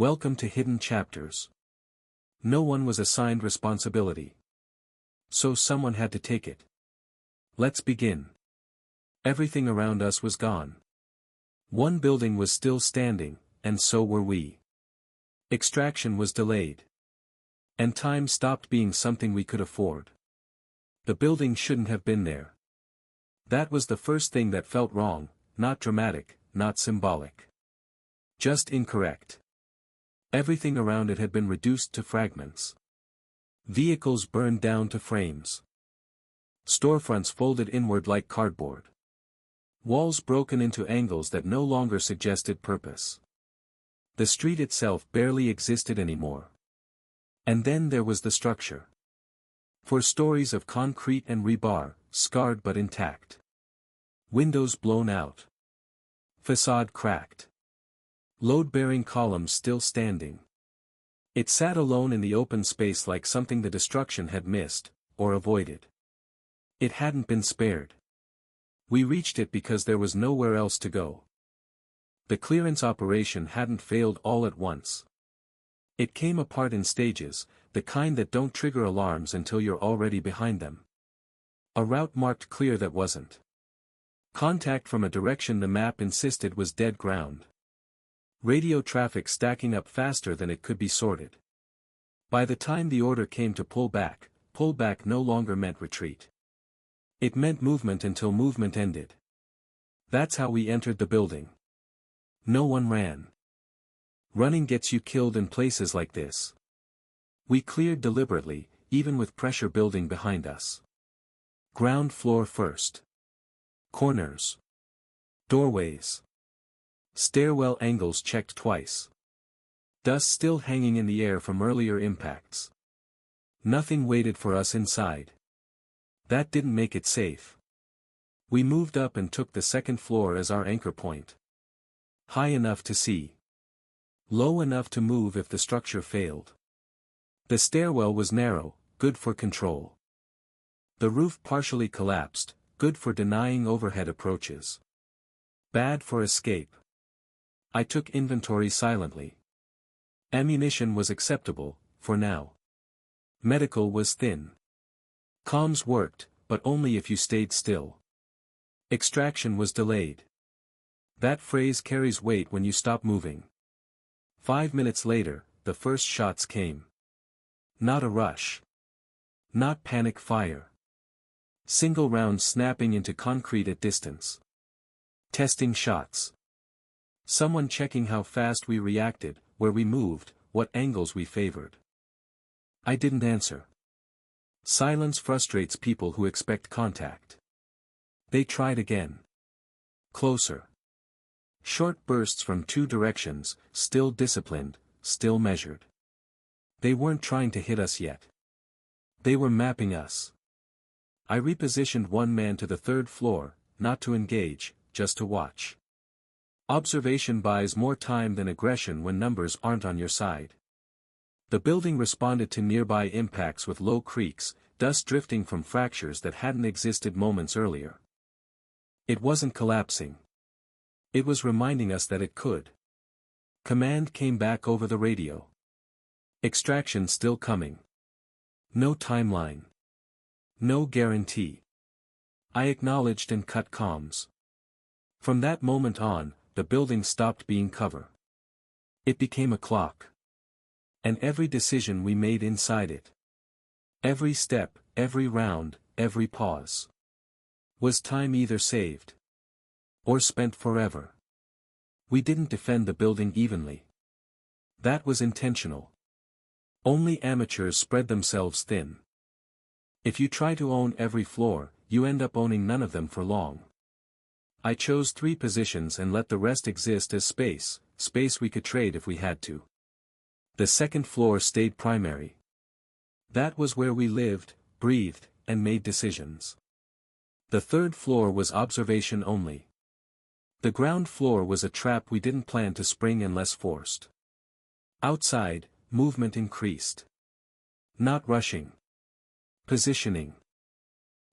Welcome to Hidden Chapters. No one was assigned responsibility. So someone had to take it. Let's begin. Everything around us was gone. One building was still standing, and so were we. Extraction was delayed. And time stopped being something we could afford. The building shouldn't have been there. That was the first thing that felt wrong, not dramatic, not symbolic. Just incorrect. Everything around it had been reduced to fragments. Vehicles burned down to frames. Storefronts folded inward like cardboard. Walls broken into angles that no longer suggested purpose. The street itself barely existed anymore. And then there was the structure. 4 stories of concrete and rebar, scarred but intact. Windows blown out. Facade cracked. Load-bearing columns still standing. It sat alone in the open space like something the destruction had missed, or avoided. It hadn't been spared. We reached it because there was nowhere else to go. The clearance operation hadn't failed all at once. It came apart in stages, the kind that don't trigger alarms until you're already behind them. A route marked clear that wasn't. Contact from a direction the map insisted was dead ground. Radio traffic stacking up faster than it could be sorted. By the time the order came to pull back no longer meant retreat. It meant movement until movement ended. That's how we entered the building. No one ran. Running gets you killed in places like this. We cleared deliberately, even with pressure building behind us. Ground floor first. Corners. Doorways. Stairwell angles checked twice. Dust still hanging in the air from earlier impacts. Nothing waited for us inside. That didn't make it safe. We moved up and took the second floor as our anchor point. High enough to see. Low enough to move if the structure failed. The stairwell was narrow, good for control. The roof partially collapsed, good for denying overhead approaches. Bad for escape. I took inventory silently. Ammunition was acceptable, for now. Medical was thin. Comms worked, but only if you stayed still. Extraction was delayed. That phrase carries weight when you stop moving. 5 minutes later, the first shots came. Not a rush. Not panic fire. Single rounds snapping into concrete at distance. Testing shots. Someone checking how fast we reacted, where we moved, what angles we favored. I didn't answer. Silence frustrates people who expect contact. They tried again. Closer. Short bursts from 2 directions, still disciplined, still measured. They weren't trying to hit us yet. They were mapping us. I repositioned one man to the 3rd floor, not to engage, just to watch. Observation buys more time than aggression when numbers aren't on your side. The building responded to nearby impacts with low creaks, dust drifting from fractures that hadn't existed moments earlier. It wasn't collapsing. It was reminding us that it could. Command came back over the radio. Extraction still coming. No timeline. No guarantee. I acknowledged and cut comms. From that moment on, the building stopped being cover. It became a clock. And every decision we made inside it. Every step, every round, every pause. Was time either saved. Or spent forever. We didn't defend the building evenly. That was intentional. Only amateurs spread themselves thin. If you try to own every floor, you end up owning none of them for long. I chose 3 positions and let the rest exist as space we could trade if we had to. The 2nd floor stayed primary. That was where we lived, breathed, and made decisions. The 3rd floor was observation only. The ground floor was a trap we didn't plan to spring unless forced. Outside, movement increased. Not rushing. Positioning.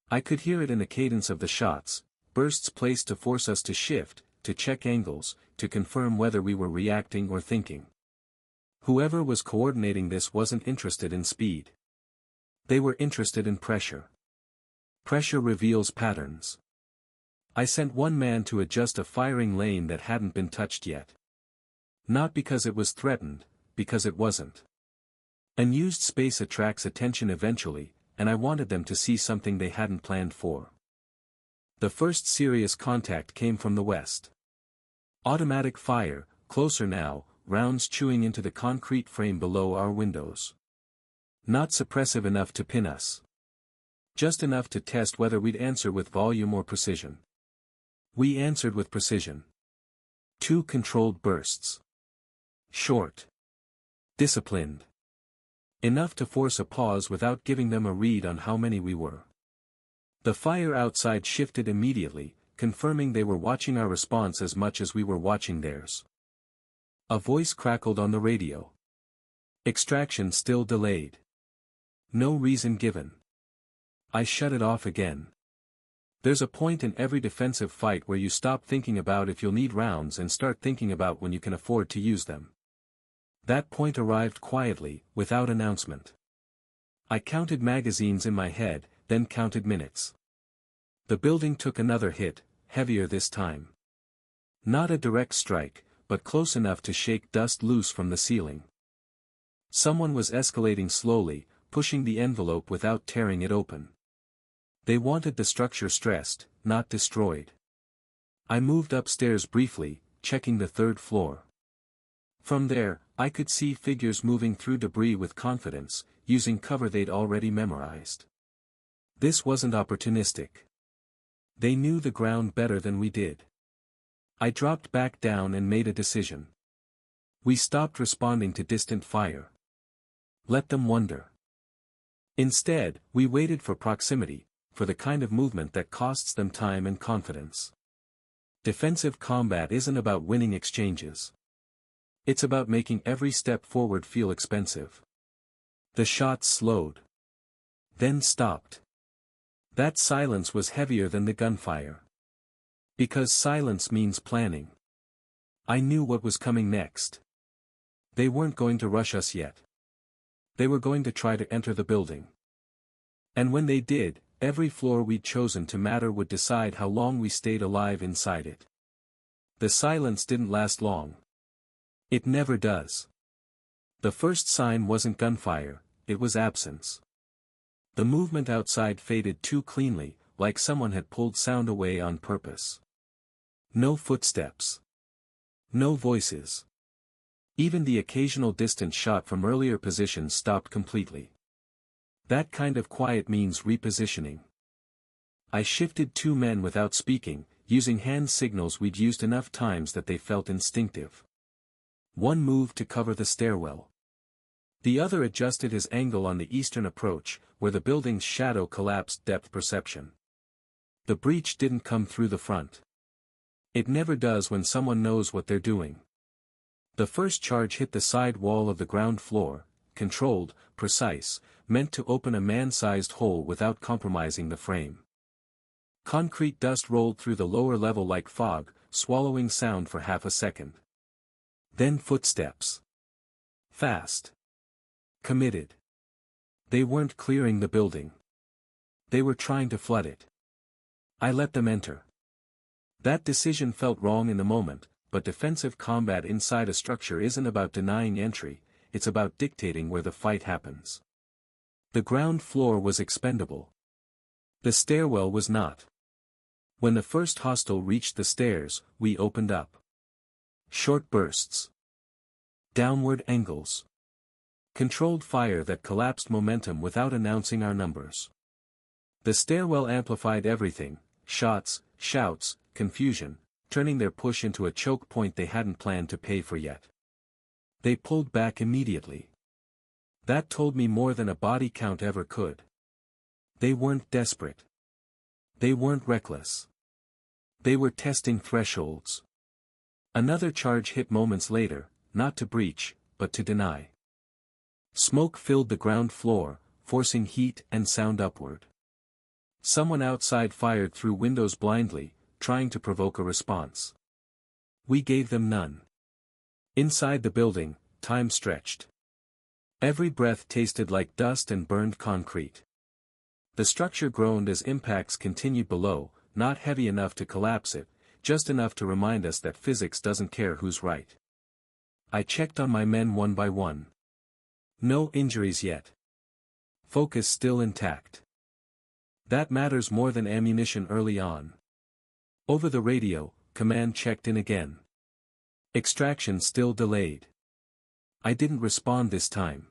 I could hear it in the cadence of the shots, bursts placed to force us to shift, to check angles, to confirm whether we were reacting or thinking. Whoever was coordinating this wasn't interested in speed. They were interested in pressure. Pressure reveals patterns. I sent one man to adjust a firing lane that hadn't been touched yet. Not because it was threatened, because it wasn't. Unused space attracts attention eventually, and I wanted them to see something they hadn't planned for. The first serious contact came from the west. Automatic fire, closer now, rounds chewing into the concrete frame below our windows. Not suppressive enough to pin us. Just enough to test whether we'd answer with volume or precision. We answered with precision. 2 controlled bursts. Short. Disciplined. Enough to force a pause without giving them a read on how many we were. The fire outside shifted immediately, confirming they were watching our response as much as we were watching theirs. A voice crackled on the radio. Extraction still delayed. No reason given. I shut it off again. There's a point in every defensive fight where you stop thinking about if you'll need rounds and start thinking about when you can afford to use them. That point arrived quietly, without announcement. I counted magazines in my head, then counted minutes. The building took another hit, heavier this time. Not a direct strike, but close enough to shake dust loose from the ceiling. Someone was escalating slowly, pushing the envelope without tearing it open. They wanted the structure stressed, not destroyed. I moved upstairs briefly, checking the 3rd floor. From there, I could see figures moving through debris with confidence, using cover they'd already memorized. This wasn't opportunistic. They knew the ground better than we did. I dropped back down and made a decision. We stopped responding to distant fire. Let them wonder. Instead, we waited for proximity, for the kind of movement that costs them time and confidence. Defensive combat isn't about winning exchanges. It's about making every step forward feel expensive. The shots slowed. Then stopped. That silence was heavier than the gunfire. Because silence means planning. I knew what was coming next. They weren't going to rush us yet. They were going to try to enter the building. And when they did, every floor we'd chosen to matter would decide how long we stayed alive inside it. The silence didn't last long. It never does. The first sign wasn't gunfire, it was absence. The movement outside faded too cleanly, like someone had pulled sound away on purpose. No footsteps. No voices. Even the occasional distant shot from earlier positions stopped completely. That kind of quiet means repositioning. I shifted 2 men without speaking, using hand signals we'd used enough times that they felt instinctive. One moved to cover the stairwell. The other adjusted his angle on the eastern approach, where the building's shadow collapsed depth perception. The breach didn't come through the front. It never does when someone knows what they're doing. The first charge hit the side wall of the ground floor, controlled, precise, meant to open a man-sized hole without compromising the frame. Concrete dust rolled through the lower level like fog, swallowing sound for half a second. Then footsteps. Fast. Committed. They weren't clearing the building. They were trying to flood it. I let them enter. That decision felt wrong in the moment, but defensive combat inside a structure isn't about denying entry, it's about dictating where the fight happens. The ground floor was expendable. The stairwell was not. When the first hostile reached the stairs, we opened up. Short bursts. Downward angles. Controlled fire that collapsed momentum without announcing our numbers. The stairwell amplified everything, shots, shouts, confusion, turning their push into a choke point they hadn't planned to pay for yet. They pulled back immediately. That told me more than a body count ever could. They weren't desperate. They weren't reckless. They were testing thresholds. Another charge hit moments later, not to breach, but to deny. Smoke filled the ground floor, forcing heat and sound upward. Someone outside fired through windows blindly, trying to provoke a response. We gave them none. Inside the building, time stretched. Every breath tasted like dust and burned concrete. The structure groaned as impacts continued below, not heavy enough to collapse it, just enough to remind us that physics doesn't care who's right. I checked on my men one by one. No injuries yet. Focus still intact. That matters more than ammunition early on. Over the radio, command checked in again. Extraction still delayed. I didn't respond this time.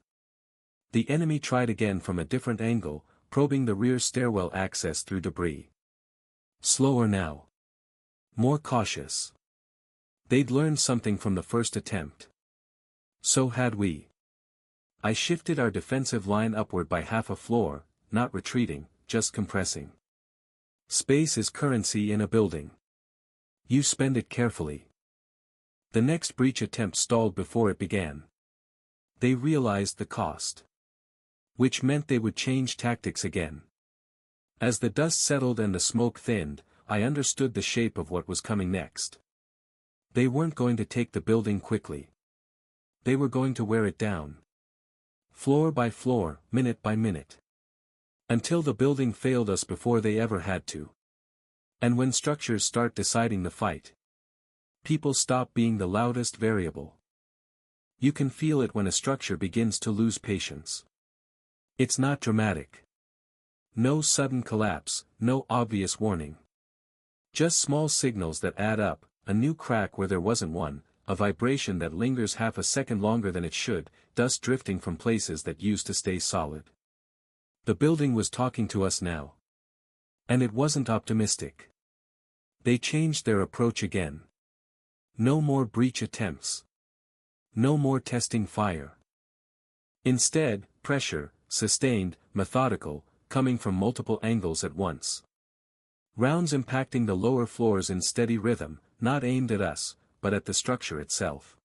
The enemy tried again from a different angle, probing the rear stairwell access through debris. Slower now. More cautious. They'd learned something from the first attempt. So had we. I shifted our defensive line upward by half a floor, not retreating, just compressing. Space is currency in a building. You spend it carefully. The next breach attempt stalled before it began. They realized the cost. Which meant they would change tactics again. As the dust settled and the smoke thinned, I understood the shape of what was coming next. They weren't going to take the building quickly. They were going to wear it down. Floor by floor, minute by minute. Until the building failed us before they ever had to. And when structures start deciding the fight, people stop being the loudest variable. You can feel it when a structure begins to lose patience. It's not dramatic. No sudden collapse, no obvious warning. Just small signals that add up, a new crack where there wasn't one, a vibration that lingers half a second longer than it should, dust drifting from places that used to stay solid. The building was talking to us now. And it wasn't optimistic. They changed their approach again. No more breach attempts. No more testing fire. Instead, pressure, sustained, methodical, coming from multiple angles at once. Rounds impacting the lower floors in steady rhythm, not aimed at us, but at the structure itself.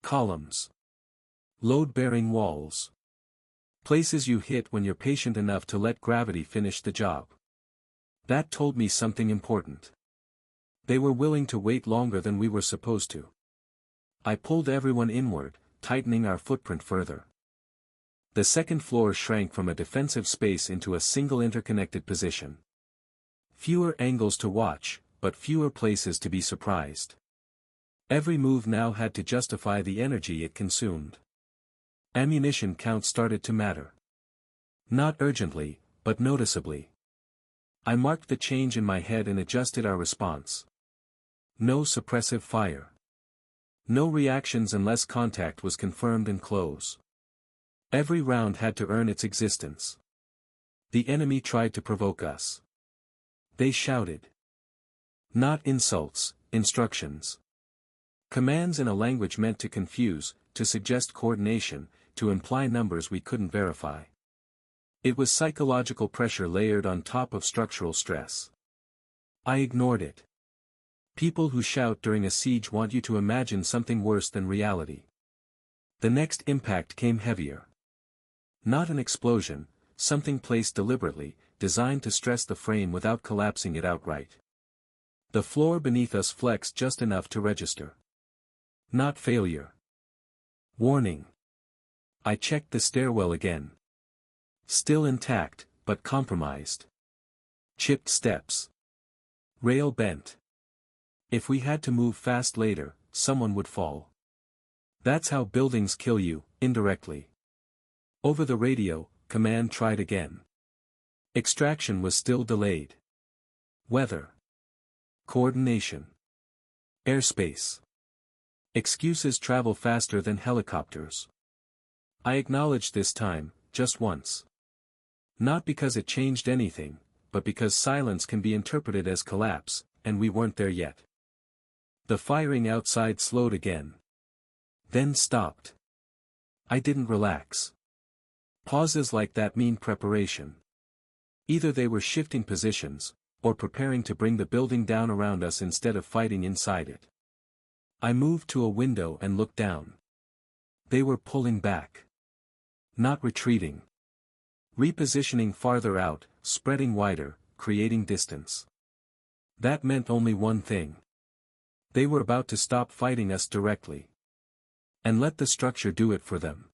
Columns. Load-bearing walls. Places you hit when you're patient enough to let gravity finish the job. That told me something important. They were willing to wait longer than we were supposed to. I pulled everyone inward, tightening our footprint further. The second floor shrank from a defensive space into a single interconnected position. Fewer angles to watch, but fewer places to be surprised. Every move now had to justify the energy it consumed. Ammunition count started to matter. Not urgently, but noticeably. I marked the change in my head and adjusted our response. No suppressive fire. No reactions unless contact was confirmed and close. Every round had to earn its existence. The enemy tried to provoke us. They shouted. Not insults, instructions. Commands in a language meant to confuse, to suggest coordination, to imply numbers we couldn't verify. It was psychological pressure layered on top of structural stress. I ignored it. People who shout during a siege want you to imagine something worse than reality. The next impact came heavier. Not an explosion, something placed deliberately, designed to stress the frame without collapsing it outright. The floor beneath us flexed just enough to register. Not failure. Warning. I checked the stairwell again. Still intact, but compromised. Chipped steps. Rail bent. If we had to move fast later, someone would fall. That's how buildings kill you, indirectly. Over the radio, command tried again. Extraction was still delayed. Weather. Coordination. Airspace. Excuses travel faster than helicopters. I acknowledged this time, just once. Not because it changed anything, but because silence can be interpreted as collapse, and we weren't there yet. The firing outside slowed again. Then stopped. I didn't relax. Pauses like that mean preparation. Either they were shifting positions, or preparing to bring the building down around us instead of fighting inside it. I moved to a window and looked down. They were pulling back. Not retreating. Repositioning farther out, spreading wider, creating distance. That meant only one thing. They were about to stop fighting us directly. And let the structure do it for them.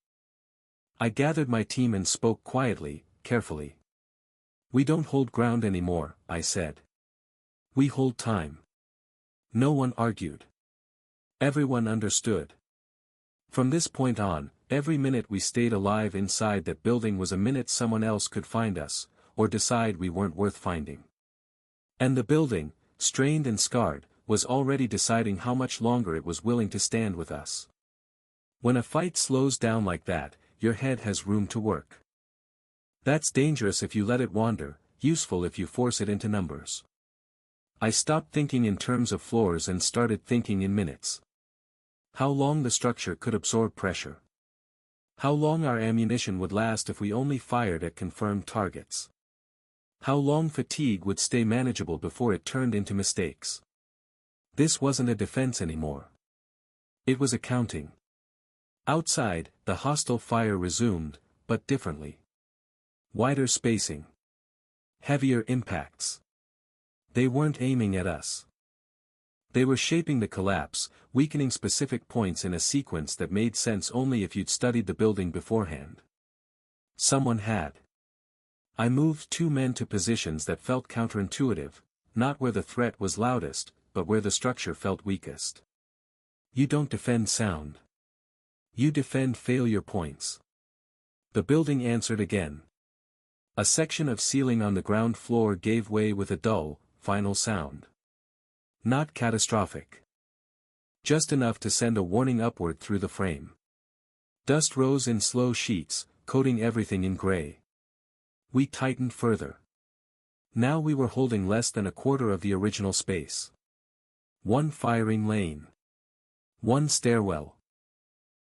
I gathered my team and spoke quietly, carefully. We don't hold ground anymore, I said. We hold time. No one argued. Everyone understood. From this point on, every minute we stayed alive inside that building was a minute someone else could find us, or decide we weren't worth finding. And the building, strained and scarred, was already deciding how much longer it was willing to stand with us. When a fight slows down like that, your head has room to work. That's dangerous if you let it wander, useful if you force it into numbers. I stopped thinking in terms of floors and started thinking in minutes. How long the structure could absorb pressure. How long our ammunition would last if we only fired at confirmed targets. How long fatigue would stay manageable before it turned into mistakes. This wasn't a defense anymore. It was accounting. Outside, the hostile fire resumed, but differently. Wider spacing. Heavier impacts. They weren't aiming at us. They were shaping the collapse, weakening specific points in a sequence that made sense only if you'd studied the building beforehand. Someone had. I moved 2 men to positions that felt counterintuitive, not where the threat was loudest, but where the structure felt weakest. You don't defend sound. You defend failure points. The building answered again. A section of ceiling on the ground floor gave way with a dull, final sound. Not catastrophic. Just enough to send a warning upward through the frame. Dust rose in slow sheets, coating everything in gray. We tightened further. Now we were holding less than a quarter of the original space. 1 firing lane. 1 stairwell.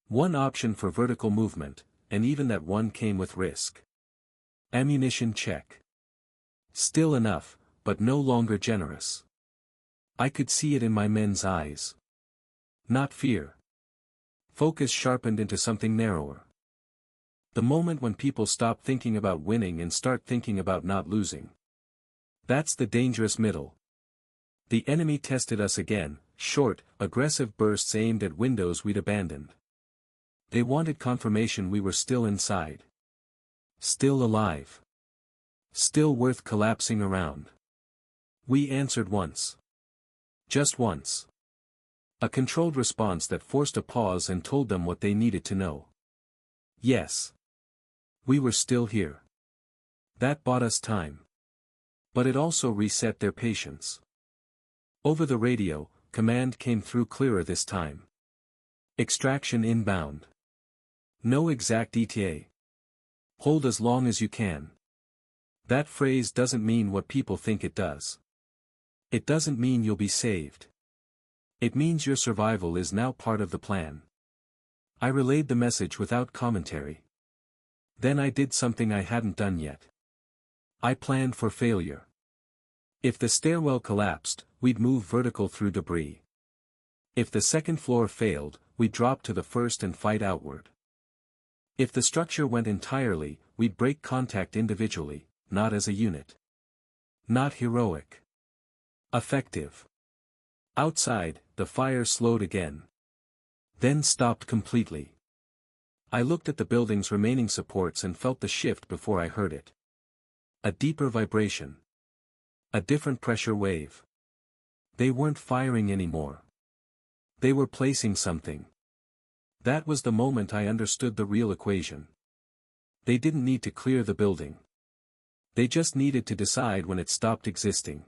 1 option for vertical movement, and even that one came with risk. Ammunition check. Still enough, but no longer generous. I could see it in my men's eyes. Not fear. Focus sharpened into something narrower. The moment when people stop thinking about winning and start thinking about not losing. That's the dangerous middle. The enemy tested us again, short, aggressive bursts aimed at windows we'd abandoned. They wanted confirmation we were still inside. Still alive. Still worth collapsing around. We answered once. Just once. A controlled response that forced a pause and told them what they needed to know. Yes. We were still here. That bought us time. But it also reset their patience. Over the radio, command came through clearer this time. Extraction inbound. No exact ETA. Hold as long as you can. That phrase doesn't mean what people think it does. It doesn't mean you'll be saved. It means your survival is now part of the plan. I relayed the message without commentary. Then I did something I hadn't done yet. I planned for failure. If the stairwell collapsed, we'd move vertical through debris. If the second floor failed, we'd drop to the first and fight outward. If the structure went entirely, we'd break contact individually, not as a unit. Not heroic. Effective. Outside, the fire slowed again. Then stopped completely. I looked at the building's remaining supports and felt the shift before I heard it. A deeper vibration. A different pressure wave. They weren't firing anymore. They were placing something. That was the moment I understood the real equation. They didn't need to clear the building. They just needed to decide when it stopped existing.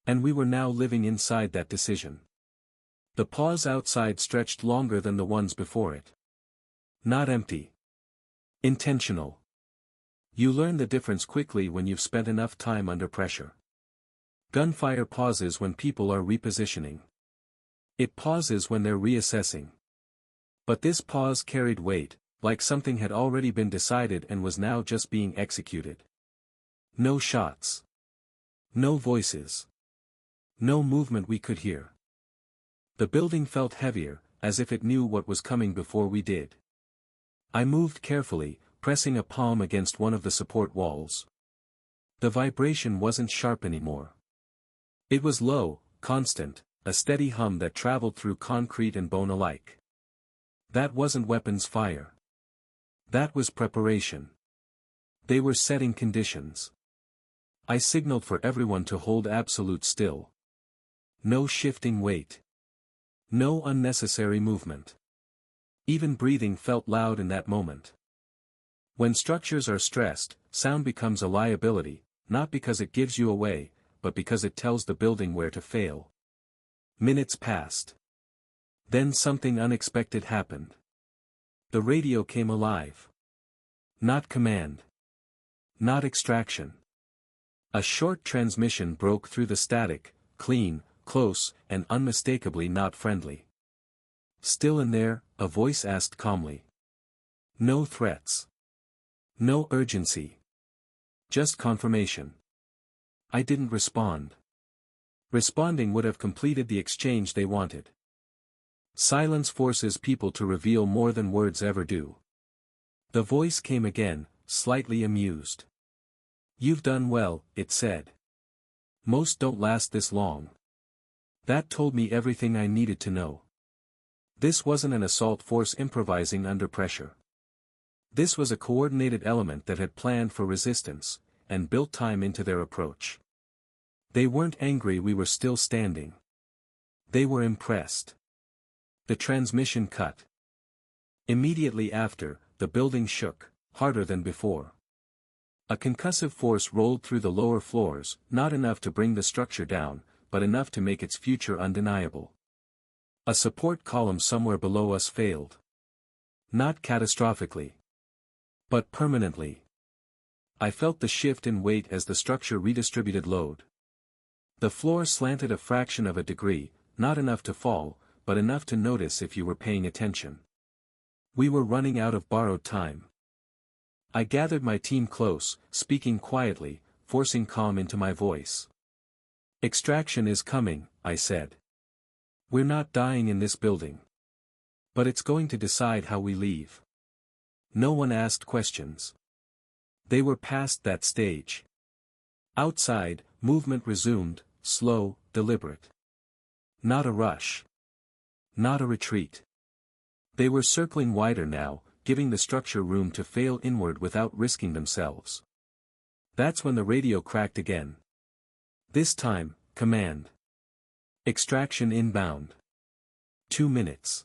And we were now living inside that decision. The pause outside stretched longer than the ones before it. Not empty. Intentional. You learn the difference quickly when you've spent enough time under pressure. Gunfire pauses when people are repositioning. It pauses when they're reassessing. But this pause carried weight, like something had already been decided and was now just being executed. No shots. No voices. No movement we could hear. The building felt heavier, as if it knew what was coming before we did. I moved carefully, pressing a palm against one of the support walls. The vibration wasn't sharp anymore. It was low, constant, a steady hum that traveled through concrete and bone alike. That wasn't weapons fire. That was preparation. They were setting conditions. I signaled for everyone to hold absolute still. No shifting weight. No unnecessary movement. Even breathing felt loud in that moment. When structures are stressed, sound becomes a liability, not because it gives you away, but because it tells the building where to fail. Minutes passed. Then something unexpected happened. The radio came alive. Not command. Not extraction. A short transmission broke through the static, clean, close, and unmistakably not friendly. "Still in there?" a voice asked calmly. No threats. No urgency. Just confirmation. I didn't respond. Responding would have completed the exchange they wanted. Silence forces people to reveal more than words ever do. The voice came again, slightly amused. "You've done well," it said. "Most don't last this long." That told me everything I needed to know. This wasn't an assault force improvising under pressure. This was a coordinated element that had planned for resistance, and built time into their approach. They weren't angry we were still standing. They were impressed. The transmission cut. Immediately after, the building shook, harder than before. A concussive force rolled through the lower floors, not enough to bring the structure down, but enough to make its future undeniable. A support column somewhere below us failed. Not catastrophically. But permanently. I felt the shift in weight as the structure redistributed load. The floor slanted a fraction of a degree, not enough to fall, but enough to notice if you were paying attention. We were running out of borrowed time. I gathered my team close, speaking quietly, forcing calm into my voice. "Extraction is coming," I said. "We're not dying in this building. But it's going to decide how we leave." No one asked questions. They were past that stage. Outside, movement resumed, slow, deliberate. Not a rush. Not a retreat. They were circling wider now, giving the structure room to fail inward without risking themselves. That's when the radio cracked again. This time, command. "Extraction inbound. 2 minutes."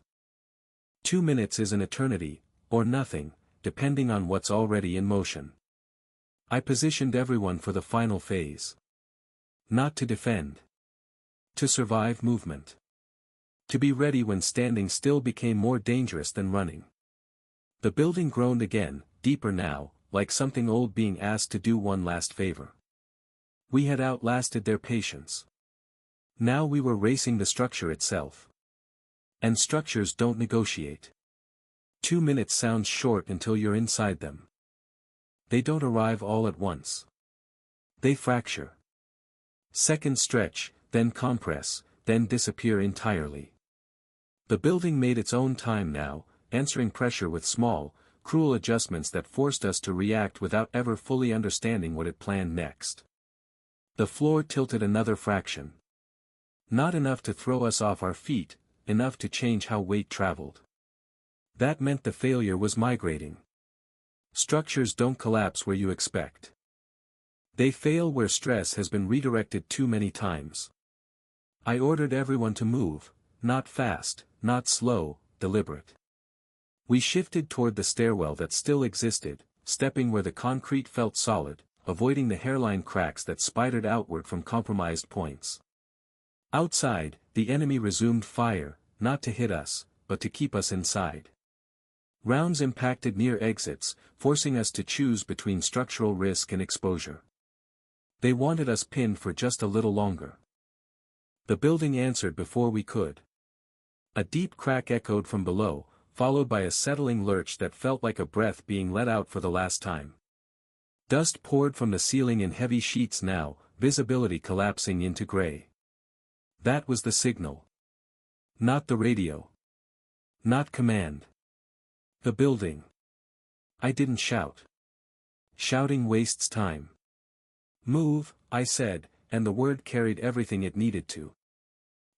2 minutes is an eternity, or nothing, depending on what's already in motion. I positioned everyone for the final phase. Not to defend. To survive movement. To be ready when standing still became more dangerous than running. The building groaned again, deeper now, like something old being asked to do one last favor. We had outlasted their patience. Now we were racing the structure itself. And structures don't negotiate. 2 minutes sounds short until you're inside them. They don't arrive all at once. They fracture. Seconds stretch, then compress, then disappear entirely. The building made its own time now, answering pressure with small, cruel adjustments that forced us to react without ever fully understanding what it planned next. The floor tilted another fraction. Not enough to throw us off our feet, enough to change how weight traveled. That meant the failure was migrating. Structures don't collapse where you expect. They fail where stress has been redirected too many times. I ordered everyone to move, not fast, not slow, deliberate. We shifted toward the stairwell that still existed, stepping where the concrete felt solid, avoiding the hairline cracks that spidered outward from compromised points. Outside, the enemy resumed fire, not to hit us, but to keep us inside. Rounds impacted near exits, forcing us to choose between structural risk and exposure. They wanted us pinned for just a little longer. The building answered before we could. A deep crack echoed from below, followed by a settling lurch that felt like a breath being let out for the last time. Dust poured from the ceiling in heavy sheets now, visibility collapsing into gray. That was the signal. Not the radio. Not command. The building. I didn't shout. Shouting wastes time. "Move," I said, and the word carried everything it needed to.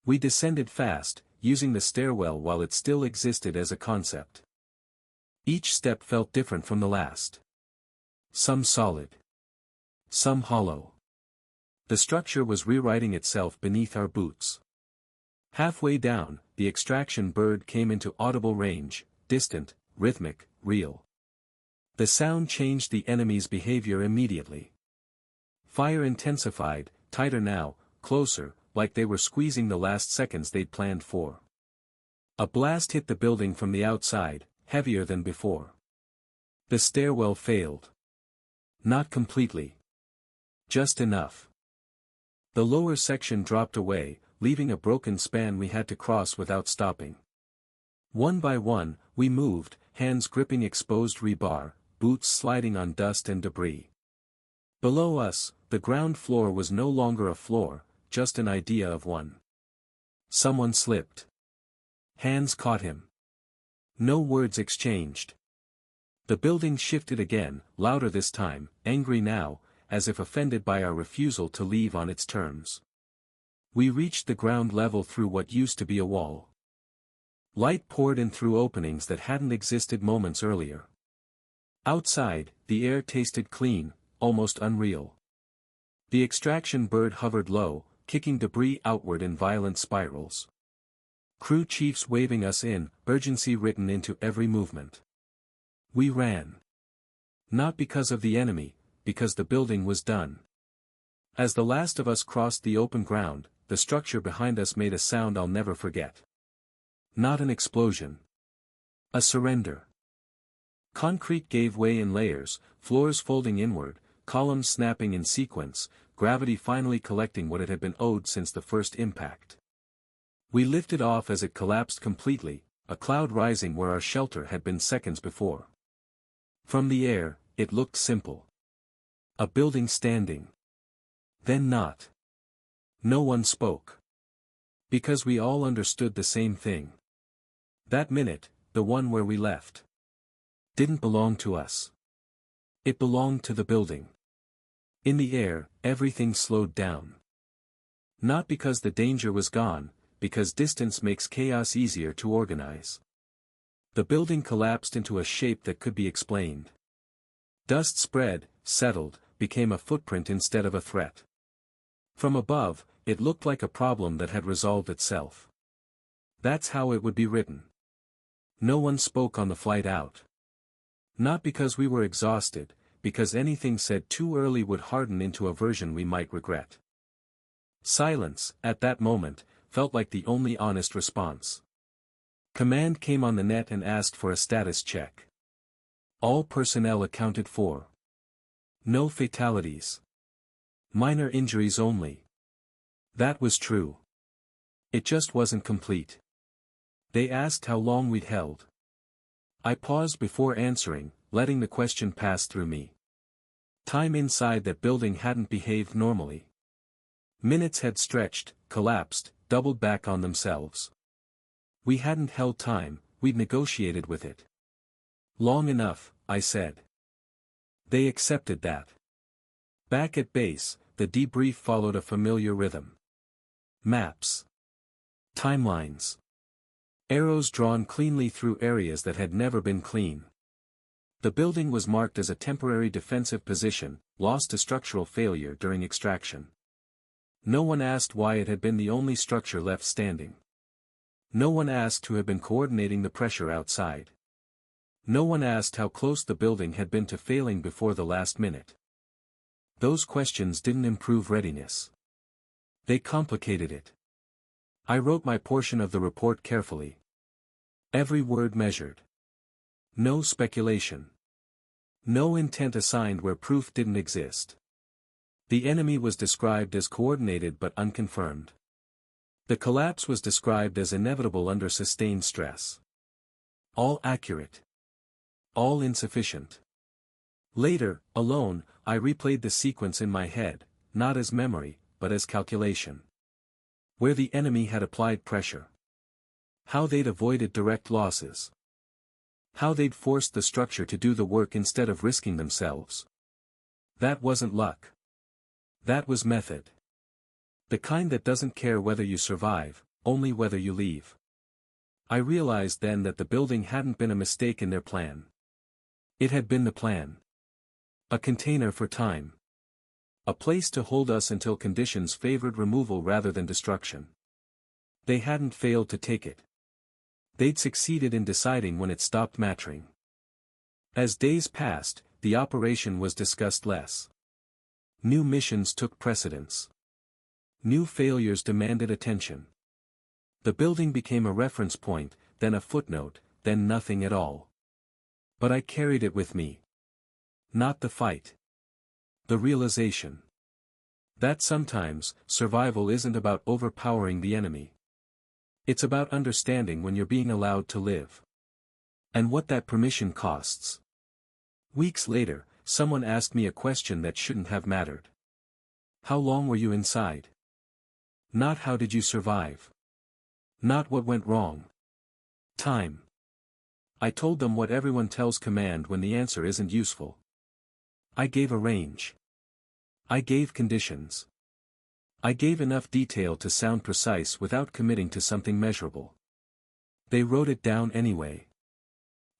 We descended fast, using the stairwell while it still existed as a concept. Each step felt different from the last. Some solid. Some hollow. The structure was rewriting itself beneath our boots. Halfway down, the extraction bird came into audible range, distant, rhythmic, real. The sound changed the enemy's behavior immediately. Fire intensified, tighter now, closer, like they were squeezing the last seconds they'd planned for. A blast hit the building from the outside, heavier than before. The stairwell failed. Not completely. Just enough. The lower section dropped away, leaving a broken span we had to cross without stopping. One by one, we moved, hands gripping exposed rebar, boots sliding on dust and debris. Below us, the ground floor was no longer a floor, just an idea of one. Someone slipped. Hands caught him. No words exchanged. The building shifted again, louder this time, angry now, as if offended by our refusal to leave on its terms. We reached the ground level through what used to be a wall. Light poured in through openings that hadn't existed moments earlier. Outside, the air tasted clean, almost unreal. The extraction bird hovered low, kicking debris outward in violent spirals. Crew chiefs waving us in, urgency written into every movement. We ran. Not because of the enemy, because the building was done. As the last of us crossed the open ground, the structure behind us made a sound I'll never forget. Not an explosion. A surrender. Concrete gave way in layers, floors folding inward, columns snapping in sequence, gravity finally collecting what it had been owed since the first impact. We lifted off as it collapsed completely, a cloud rising where our shelter had been seconds before. From the air, it looked simple. A building standing. Then not. No one spoke. Because we all understood the same thing. That minute, the one where we left, didn't belong to us. It belonged to the building. In the air, everything slowed down. Not because the danger was gone, because distance makes chaos easier to organize. The building collapsed into a shape that could be explained. Dust spread, settled, became a footprint instead of a threat. From above, it looked like a problem that had resolved itself. That's how it would be written. No one spoke on the flight out. Not because we were exhausted, because anything said too early would harden into a version we might regret. Silence, at that moment, felt like the only honest response. Command came on the net and asked for a status check. All personnel accounted for. No fatalities. Minor injuries only. That was true. It just wasn't complete. They asked how long we'd held. I paused before answering, letting the question pass through me. Time inside that building hadn't behaved normally. Minutes had stretched, collapsed, doubled back on themselves. We hadn't held time, we'd negotiated with it. Long enough, I said. They accepted that. Back at base, the debrief followed a familiar rhythm. Maps. Timelines. Arrows drawn cleanly through areas that had never been clean. The building was marked as a temporary defensive position, lost to structural failure during extraction. No one asked why it had been the only structure left standing. No one asked who had been coordinating the pressure outside. No one asked how close the building had been to failing before the last minute. Those questions didn't improve readiness. They complicated it. I wrote my portion of the report carefully. Every word measured. No speculation. No intent assigned where proof didn't exist. The enemy was described as coordinated but unconfirmed. The collapse was described as inevitable under sustained stress. All accurate. All insufficient. Later, alone, I replayed the sequence in my head, not as memory, but as calculation. Where the enemy had applied pressure. How they'd avoided direct losses. How they'd forced the structure to do the work instead of risking themselves. That wasn't luck. That was method. The kind that doesn't care whether you survive, only whether you leave. I realized then that the building hadn't been a mistake in their plan. It had been the plan. A container for time. A place to hold us until conditions favored removal rather than destruction. They hadn't failed to take it. They'd succeeded in deciding when it stopped mattering. As days passed, the operation was discussed less. New missions took precedence. New failures demanded attention. The building became a reference point, then a footnote, then nothing at all. But I carried it with me. Not the fight. The realization. That sometimes, survival isn't about overpowering the enemy. It's about understanding when you're being allowed to live. And what that permission costs. Weeks later, someone asked me a question that shouldn't have mattered. How long were you inside? Not how did you survive? Not what went wrong. Time. I told them what everyone tells command when the answer isn't useful. I gave a range. I gave conditions. I gave enough detail to sound precise without committing to something measurable. They wrote it down anyway.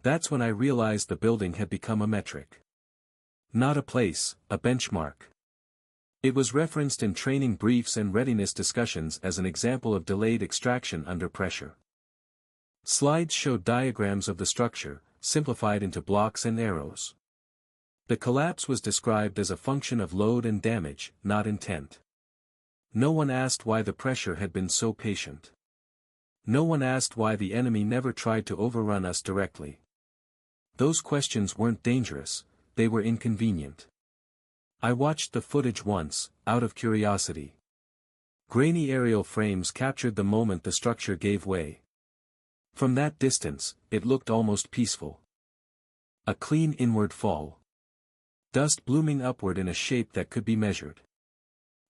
That's when I realized the building had become a metric. Not a place, a benchmark. It was referenced in training briefs and readiness discussions as an example of delayed extraction under pressure. Slides showed diagrams of the structure, simplified into blocks and arrows. The collapse was described as a function of load and damage, not intent. No one asked why the pressure had been so patient. No one asked why the enemy never tried to overrun us directly. Those questions weren't dangerous, they were inconvenient. I watched the footage once, out of curiosity. Grainy aerial frames captured the moment the structure gave way. From that distance, it looked almost peaceful. A clean inward fall. Dust blooming upward in a shape that could be measured.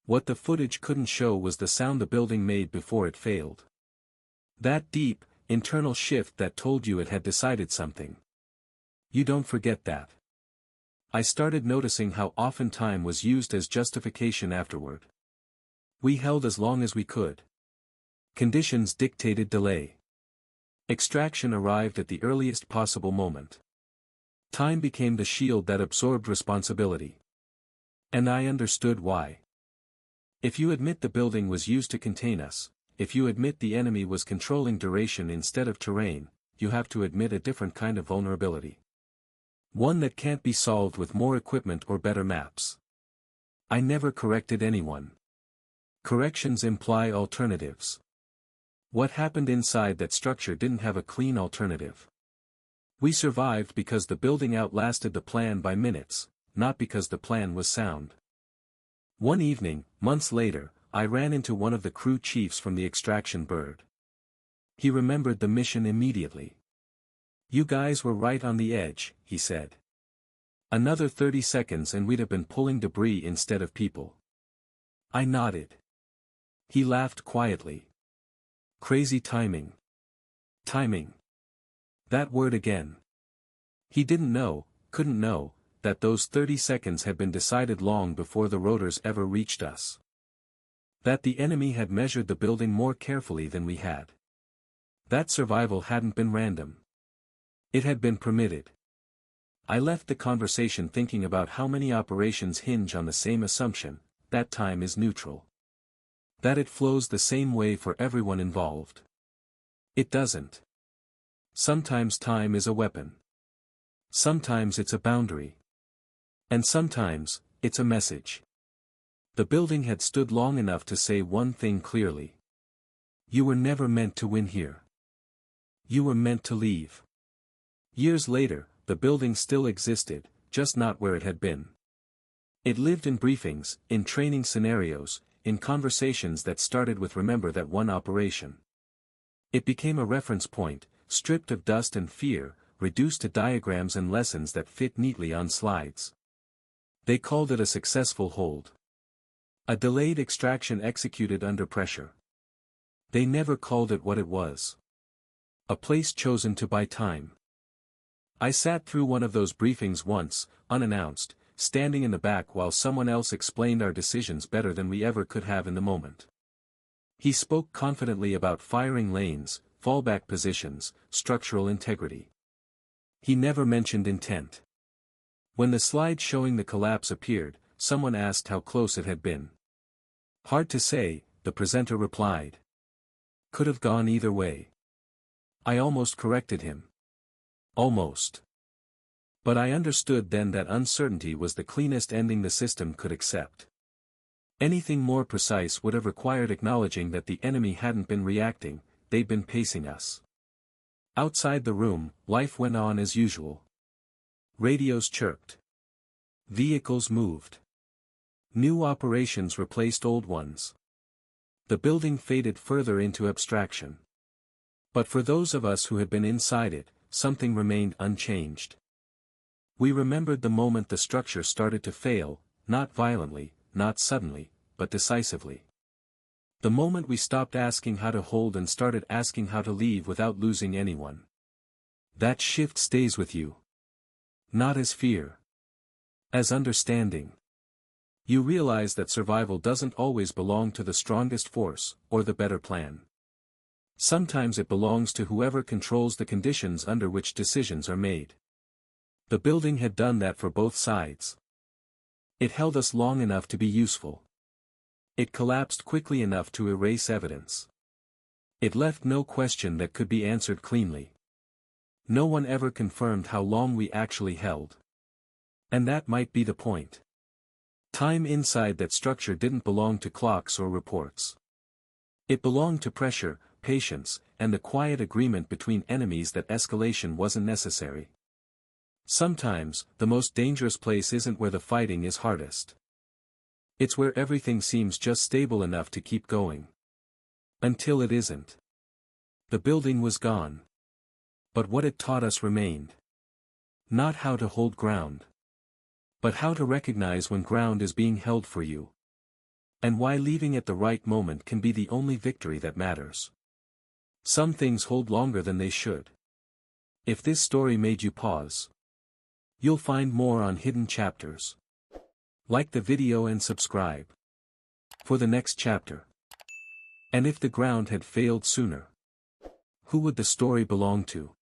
What the footage couldn't show was the sound the building made before it failed. That deep, internal shift that told you it had decided something. You don't forget that. I started noticing how often time was used as justification afterward. We held as long as we could. Conditions dictated delay. Extraction arrived at the earliest possible moment. Time became the shield that absorbed responsibility. And I understood why. If you admit the building was used to contain us, if you admit the enemy was controlling duration instead of terrain, you have to admit a different kind of vulnerability. One that can't be solved with more equipment or better maps. I never corrected anyone. Corrections imply alternatives. What happened inside that structure didn't have a clean alternative. We survived because the building outlasted the plan by minutes, not because the plan was sound. One evening, months later, I ran into one of the crew chiefs from the extraction bird. He remembered the mission immediately. "You guys were right on the edge," he said. "Another 30 seconds and we'd have been pulling debris instead of people." I nodded. He laughed quietly. Crazy timing. Timing. That word again. He didn't know, couldn't know, that those 30 seconds had been decided long before the rotors ever reached us. That the enemy had measured the building more carefully than we had. That survival hadn't been random. It had been permitted. I left the conversation thinking about how many operations hinge on the same assumption, that time is neutral. That it flows the same way for everyone involved. It doesn't. Sometimes time is a weapon. Sometimes it's a boundary. And sometimes, it's a message. The building had stood long enough to say one thing clearly. You were never meant to win here. You were meant to leave. Years later, the building still existed, just not where it had been. It lived in briefings, in training scenarios, in conversations that started with "remember that one operation." It became a reference point, stripped of dust and fear, reduced to diagrams and lessons that fit neatly on slides. They called it a successful hold. A delayed extraction executed under pressure. They never called it what it was. A place chosen to buy time. I sat through one of those briefings once, unannounced, standing in the back while someone else explained our decisions better than we ever could have in the moment. He spoke confidently about firing lanes, fallback positions, structural integrity. He never mentioned intent. When the slide showing the collapse appeared, someone asked how close it had been. Hard to say, the presenter replied. Could have gone either way. I almost corrected him. Almost. But I understood then that uncertainty was the cleanest ending the system could accept. Anything more precise would have required acknowledging that the enemy hadn't been reacting, they'd been pacing us. Outside the room, life went on as usual. Radios chirped. Vehicles moved. New operations replaced old ones. The building faded further into abstraction. But for those of us who had been inside it, something remained unchanged. We remembered the moment the structure started to fail, not violently, not suddenly, but decisively. The moment we stopped asking how to hold and started asking how to leave without losing anyone. That shift stays with you. Not as fear. As understanding. You realize that survival doesn't always belong to the strongest force, or the better plan. Sometimes it belongs to whoever controls the conditions under which decisions are made. The building had done that for both sides. It held us long enough to be useful. It collapsed quickly enough to erase evidence. It left no question that could be answered cleanly. No one ever confirmed how long we actually held. And that might be the point. Time inside that structure didn't belong to clocks or reports. It belonged to pressure, patience, and the quiet agreement between enemies that escalation wasn't necessary. Sometimes, the most dangerous place isn't where the fighting is hardest. It's where everything seems just stable enough to keep going. Until it isn't. The building was gone. But what it taught us remained. Not how to hold ground. But how to recognize when ground is being held for you. And why leaving at the right moment can be the only victory that matters. Some things hold longer than they should. If this story made you pause, you'll find more on Hidden Chapters. Like the video and subscribe for the next chapter. And if the ground had failed sooner, who would the story belong to?